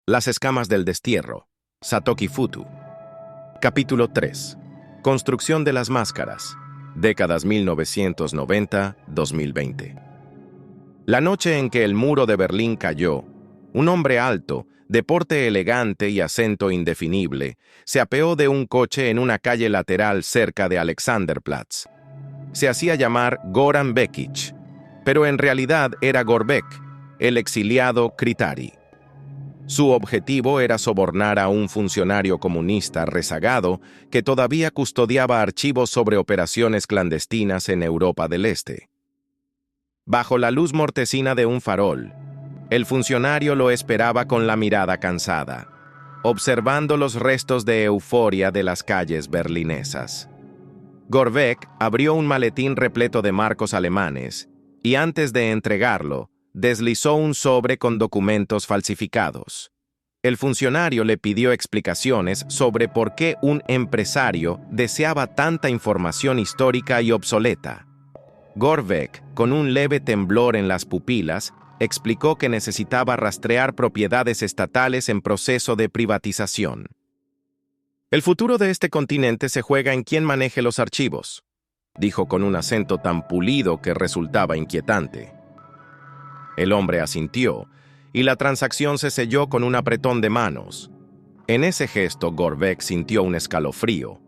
Las escamas del destierro. Satoki Futu. Capítulo 3. Construcción de las máscaras. Décadas 1990-2020. La noche en que el muro de Berlín cayó, un hombre alto, de porte elegante y acento indefinible, se apeó de un coche en una calle lateral cerca de Alexanderplatz. Se hacía llamar Goran Bekic, pero en realidad era Gorbek, el exiliado Kritari. Su objetivo era sobornar a un funcionario comunista rezagado que todavía custodiaba archivos sobre operaciones clandestinas en Europa del Este. Bajo la luz mortecina de un farol, el funcionario lo esperaba con la mirada cansada, observando los restos de euforia de las calles berlinesas. Gorbek abrió un maletín repleto de marcos alemanes y antes de entregarlo, deslizó un sobre con documentos falsificados. El funcionario le pidió explicaciones sobre por qué un empresario deseaba tanta información histórica y obsoleta. Gorbek, con un leve temblor en las pupilas, explicó que necesitaba rastrear propiedades estatales en proceso de privatización. «El futuro de este continente se juega en quién maneje los archivos», dijo con un acento tan pulido que resultaba inquietante. El hombre asintió, y la transacción se selló con un apretón de manos. En ese gesto, Gorbek sintió un escalofrío.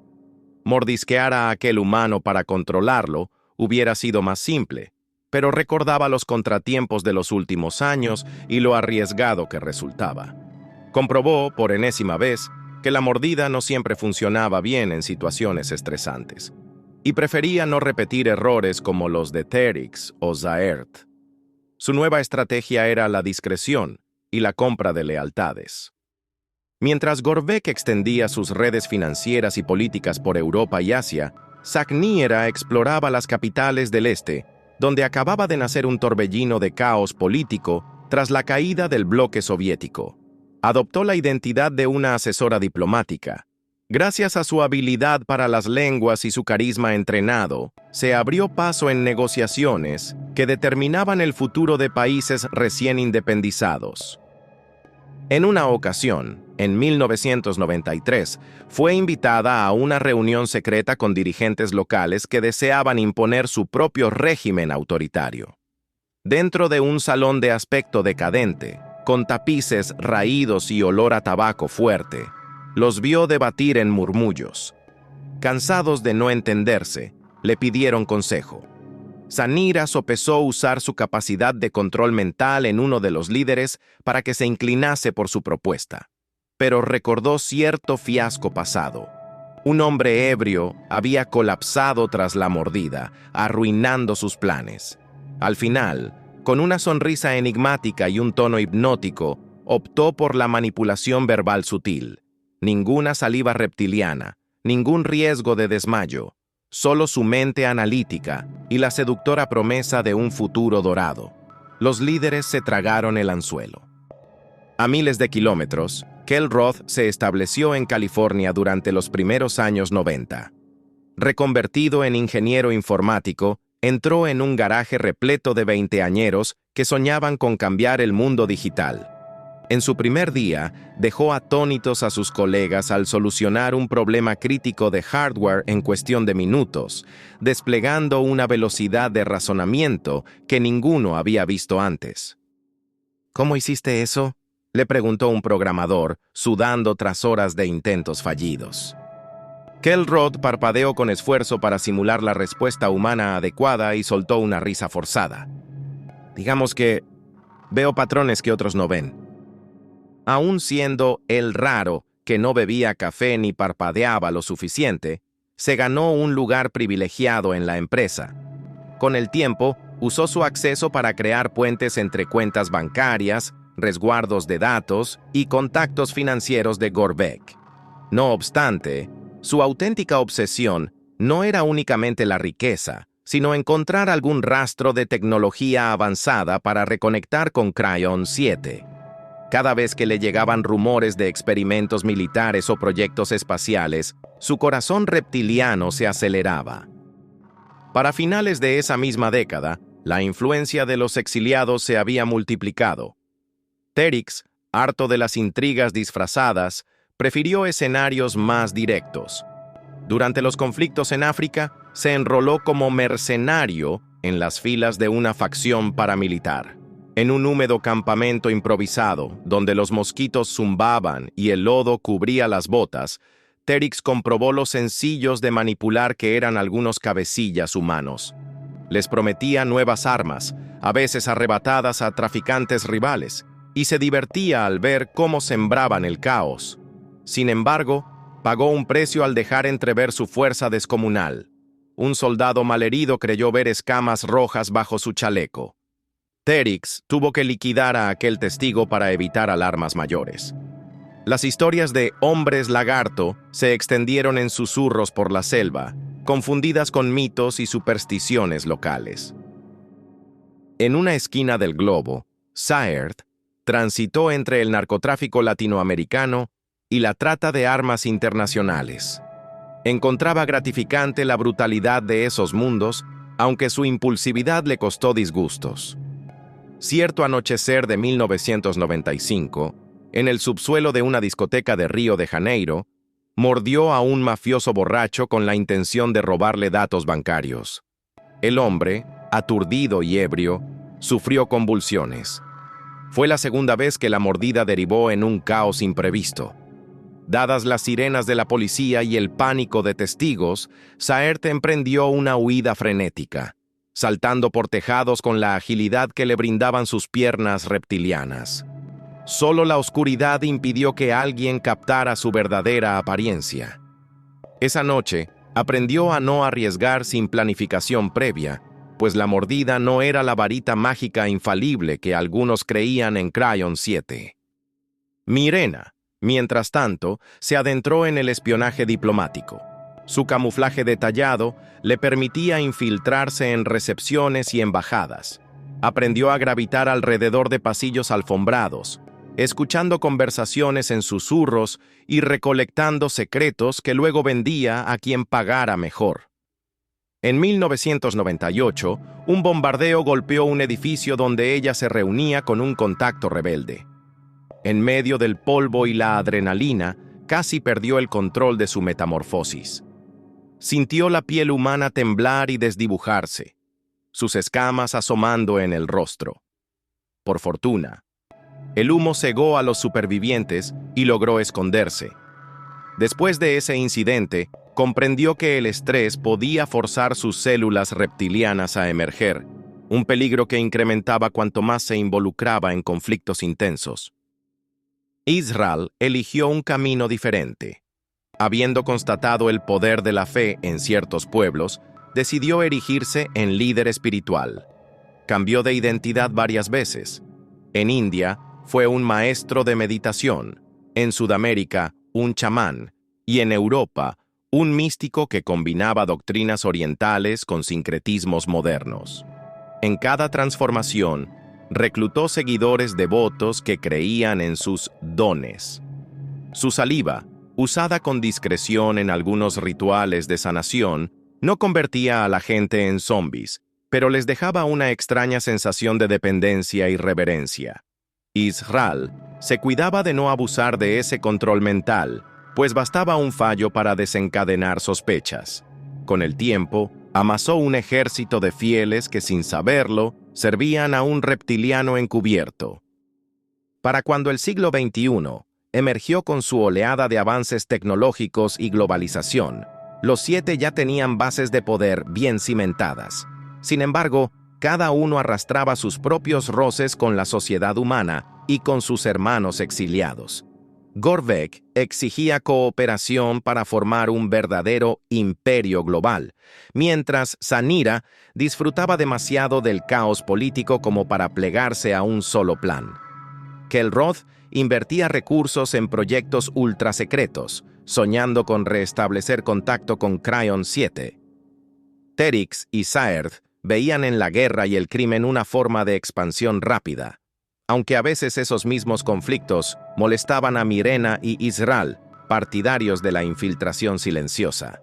Mordisquear a aquel humano para controlarlo hubiera sido más simple, pero recordaba los contratiempos de los últimos años y lo arriesgado que resultaba. Comprobó, por enésima vez, que la mordida no siempre funcionaba bien en situaciones estresantes, y prefería no repetir errores como los de Terix o Zaert. Su nueva estrategia era la discreción y la compra de lealtades. Mientras Gorbek extendía sus redes financieras y políticas por Europa y Asia, Sagniera exploraba las capitales del este, donde acababa de nacer un torbellino de caos político tras la caída del bloque soviético. Adoptó la identidad de una asesora diplomática. Gracias a su habilidad para las lenguas y su carisma entrenado, se abrió paso en negociaciones que determinaban el futuro de países recién independizados. En una ocasión, en 1993, fue invitada a una reunión secreta con dirigentes locales que deseaban imponer su propio régimen autoritario. Dentro de un salón de aspecto decadente, con tapices raídos y olor a tabaco fuerte, los vio debatir en murmullos. Cansados de no entenderse, le pidieron consejo. Sagniera sopesó usar su capacidad de control mental en uno de los líderes para que se inclinase por su propuesta, pero recordó cierto fiasco pasado. Un hombre ebrio había colapsado tras la mordida, arruinando sus planes. Al final, con una sonrisa enigmática y un tono hipnótico, optó por la manipulación verbal sutil. Ninguna saliva reptiliana, ningún riesgo de desmayo, solo su mente analítica y la seductora promesa de un futuro dorado. Los líderes se tragaron el anzuelo. A miles de kilómetros, Kell Roth se estableció en California durante los primeros años 90. Reconvertido en ingeniero informático, entró en un garaje repleto de veinteañeros que soñaban con cambiar el mundo digital. En su primer día, dejó atónitos a sus colegas al solucionar un problema crítico de hardware en cuestión de minutos, desplegando una velocidad de razonamiento que ninguno había visto antes. «¿Cómo hiciste eso?», le preguntó un programador, sudando tras horas de intentos fallidos. Kell Roth parpadeó con esfuerzo para simular la respuesta humana adecuada y soltó una risa forzada. «Digamos que veo patrones que otros no ven». Aún siendo el raro que no bebía café ni parpadeaba lo suficiente, se ganó un lugar privilegiado en la empresa. Con el tiempo, usó su acceso para crear puentes entre cuentas bancarias, resguardos de datos y contactos financieros de Gorbek. No obstante, su auténtica obsesión no era únicamente la riqueza, sino encontrar algún rastro de tecnología avanzada para reconectar con Cryon 7. Cada vez que le llegaban rumores de experimentos militares o proyectos espaciales, su corazón reptiliano se aceleraba. Para finales de esa misma década, la influencia de los exiliados se había multiplicado. Terix Harto de las intrigas disfrazadas, prefirió escenarios más directos. Durante los conflictos en África, se enroló como mercenario en las filas de una facción paramilitar. En un húmedo campamento improvisado, donde los mosquitos zumbaban y el lodo cubría las botas, Terix comprobó lo sencillos de manipular que eran algunos cabecillas humanos. Les prometía nuevas armas, a veces arrebatadas a traficantes rivales, y se divertía al ver cómo sembraban el caos. Sin embargo, pagó un precio al dejar entrever su fuerza descomunal. Un soldado malherido creyó ver escamas rojas bajo su chaleco. Terix tuvo que liquidar a aquel testigo para evitar alarmas mayores. Las historias de hombres lagarto se extendieron en susurros por la selva, confundidas con mitos y supersticiones locales. En una esquina del globo, Saert transitó entre el narcotráfico latinoamericano y la trata de armas internacionales. Encontraba gratificante la brutalidad de esos mundos, aunque su impulsividad le costó disgustos. Cierto anochecer de 1995, en el subsuelo de una discoteca de Río de Janeiro, mordió a un mafioso borracho con la intención de robarle datos bancarios. El hombre, aturdido y ebrio, sufrió convulsiones. Fue la segunda vez que la mordida derivó en un caos imprevisto. Dadas las sirenas de la policía y el pánico de testigos, Saert emprendió una huida frenética, saltando por tejados con la agilidad que le brindaban sus piernas reptilianas. Solo la oscuridad impidió que alguien captara su verdadera apariencia. Esa noche, aprendió a no arriesgar sin planificación previa, pues la mordida no era la varita mágica infalible que algunos creían en Cryon 7. Mirena, mientras tanto, se adentró en el espionaje diplomático. Su camuflaje detallado le permitía infiltrarse en recepciones y embajadas. Aprendió a gravitar alrededor de pasillos alfombrados, escuchando conversaciones en susurros y recolectando secretos que luego vendía a quien pagara mejor. En 1998, un bombardeo golpeó un edificio donde ella se reunía con un contacto rebelde. En medio del polvo y la adrenalina, casi perdió el control de su metamorfosis. Sintió la piel humana temblar y desdibujarse, sus escamas asomando en el rostro. Por fortuna, el humo cegó a los supervivientes y logró esconderse. Después de ese incidente, comprendió que el estrés podía forzar sus células reptilianas a emerger, un peligro que incrementaba cuanto más se involucraba en conflictos intensos. Israel eligió un camino diferente. Habiendo constatado el poder de la fe en ciertos pueblos, decidió erigirse en líder espiritual. Cambió de identidad varias veces. En India, fue un maestro de meditación, en Sudamérica, un chamán, y en Europa, un místico que combinaba doctrinas orientales con sincretismos modernos. En cada transformación, reclutó seguidores devotos que creían en sus dones. Su saliva, usada con discreción en algunos rituales de sanación, no convertía a la gente en zombies, pero les dejaba una extraña sensación de dependencia y reverencia. Israel se cuidaba de no abusar de ese control mental, pues bastaba un fallo para desencadenar sospechas. Con el tiempo, amasó un ejército de fieles que, sin saberlo, servían a un reptiliano encubierto. Para cuando el siglo XXI emergió con su oleada de avances tecnológicos y globalización, los 7 ya tenían bases de poder bien cimentadas. Sin embargo, cada uno arrastraba sus propios roces con la sociedad humana y con sus hermanos exiliados. Gorvek exigía cooperación para formar un verdadero imperio global, mientras Sanira disfrutaba demasiado del caos político como para plegarse a un solo plan. Kelroth invertía recursos en proyectos ultrasecretos, soñando con restablecer contacto con Cryon 7. Terix y Saert veían en la guerra y el crimen una forma de expansión rápida, aunque a veces esos mismos conflictos molestaban a Mirena y Israel, partidarios de la infiltración silenciosa.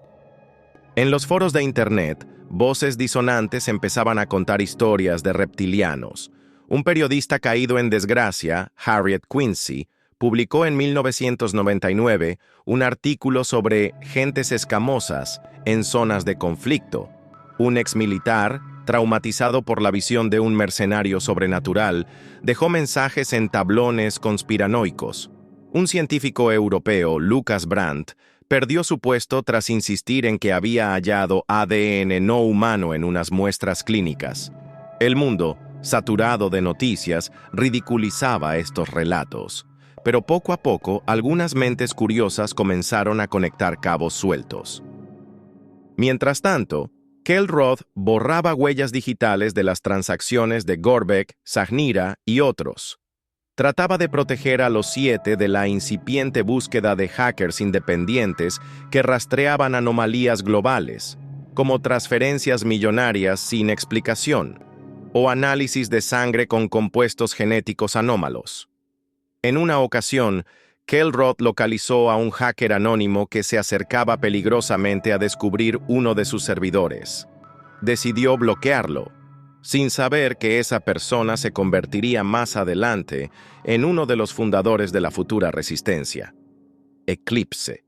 En los foros de Internet, voces disonantes empezaban a contar historias de reptilianos, Un periodista caído en desgracia, Harriet Quincy, publicó en 1999 un artículo sobre gentes escamosas en zonas de conflicto. Un exmilitar, traumatizado por la visión de un mercenario sobrenatural, dejó mensajes en tablones conspiranoicos. Un científico europeo, Lucas Brandt, perdió su puesto tras insistir en que había hallado ADN no humano en unas muestras clínicas. El mundo, saturado de noticias, ridiculizaba estos relatos. Pero poco a poco, algunas mentes curiosas comenzaron a conectar cabos sueltos. Mientras tanto, Kell Roth borraba huellas digitales de las transacciones de Gorbeck, Sahnira y otros. Trataba de proteger a los 7 de la incipiente búsqueda de hackers independientes que rastreaban anomalías globales, como transferencias millonarias sin explicación, o análisis de sangre con compuestos genéticos anómalos. En una ocasión, Kell Roth localizó a un hacker anónimo que se acercaba peligrosamente a descubrir uno de sus servidores. Decidió bloquearlo, sin saber que esa persona se convertiría más adelante en uno de los fundadores de la futura resistencia, Eclipse.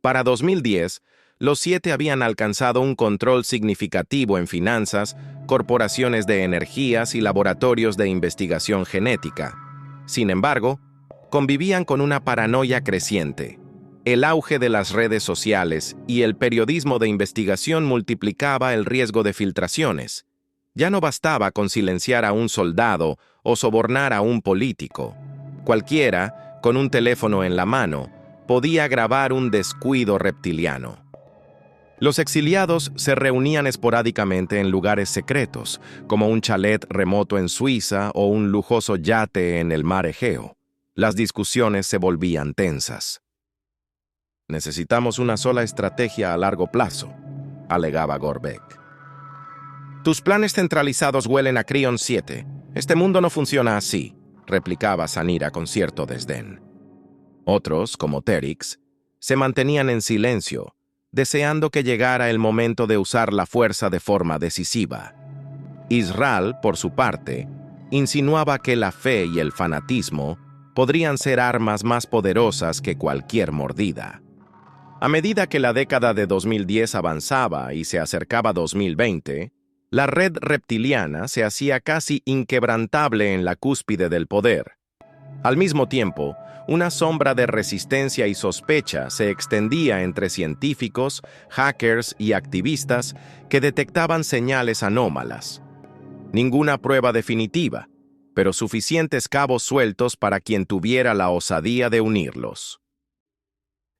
Para 2010, los 7 habían alcanzado un control significativo en finanzas, corporaciones de energías y laboratorios de investigación genética. Sin embargo, convivían con una paranoia creciente. El auge de las redes sociales y el periodismo de investigación multiplicaba el riesgo de filtraciones. Ya no bastaba con silenciar a un soldado o sobornar a un político. Cualquiera, con un teléfono en la mano, podía grabar un descuido reptiliano. Los exiliados se reunían esporádicamente en lugares secretos, como un chalet remoto en Suiza o un lujoso yate en el mar Egeo. Las discusiones se volvían tensas. «Necesitamos una sola estrategia a largo plazo», alegaba Gorbeck. «Tus planes centralizados huelen a Crion 7. Este mundo no funciona así», replicaba Sahnira con cierto desdén. Otros, como Terix, se mantenían en silencio, deseando que llegara el momento de usar la fuerza de forma decisiva. Israel, por su parte, insinuaba que la fe y el fanatismo podrían ser armas más poderosas que cualquier mordida. A medida que la década de 2010 avanzaba y se acercaba 2020, la red reptiliana se hacía casi inquebrantable en la cúspide del poder. Al mismo tiempo, una sombra de resistencia y sospecha se extendía entre científicos, hackers y activistas que detectaban señales anómalas. Ninguna prueba definitiva, pero suficientes cabos sueltos para quien tuviera la osadía de unirlos.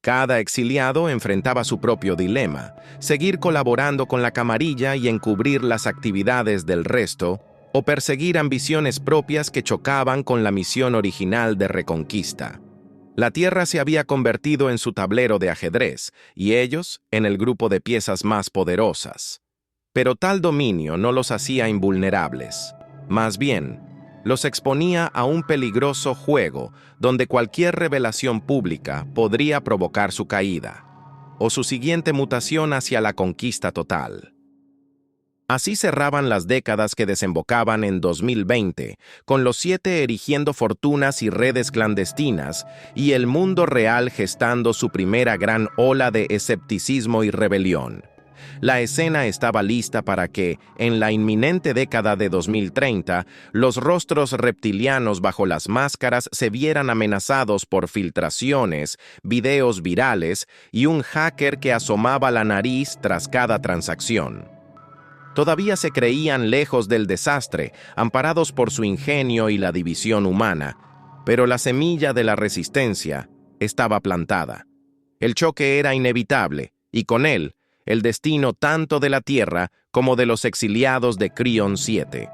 Cada exiliado enfrentaba su propio dilema: seguir colaborando con la camarilla y encubrir las actividades del resto, o perseguir ambiciones propias que chocaban con la misión original de reconquista. La Tierra se había convertido en su tablero de ajedrez, y ellos en el grupo de piezas más poderosas. Pero tal dominio no los hacía invulnerables. Más bien, los exponía a un peligroso juego donde cualquier revelación pública podría provocar su caída, o su siguiente mutación hacia la conquista total. Así cerraban las décadas que desembocaban en 2020, con los 7 erigiendo fortunas y redes clandestinas, y el mundo real gestando su primera gran ola de escepticismo y rebelión. La escena estaba lista para que, en la inminente década de 2030, los rostros reptilianos bajo las máscaras se vieran amenazados por filtraciones, videos virales y un hacker que asomaba la nariz tras cada transacción. Todavía se creían lejos del desastre, amparados por su ingenio y la división humana, pero la semilla de la resistencia estaba plantada. El choque era inevitable, y con él, el destino tanto de la Tierra como de los exiliados de Crion 7.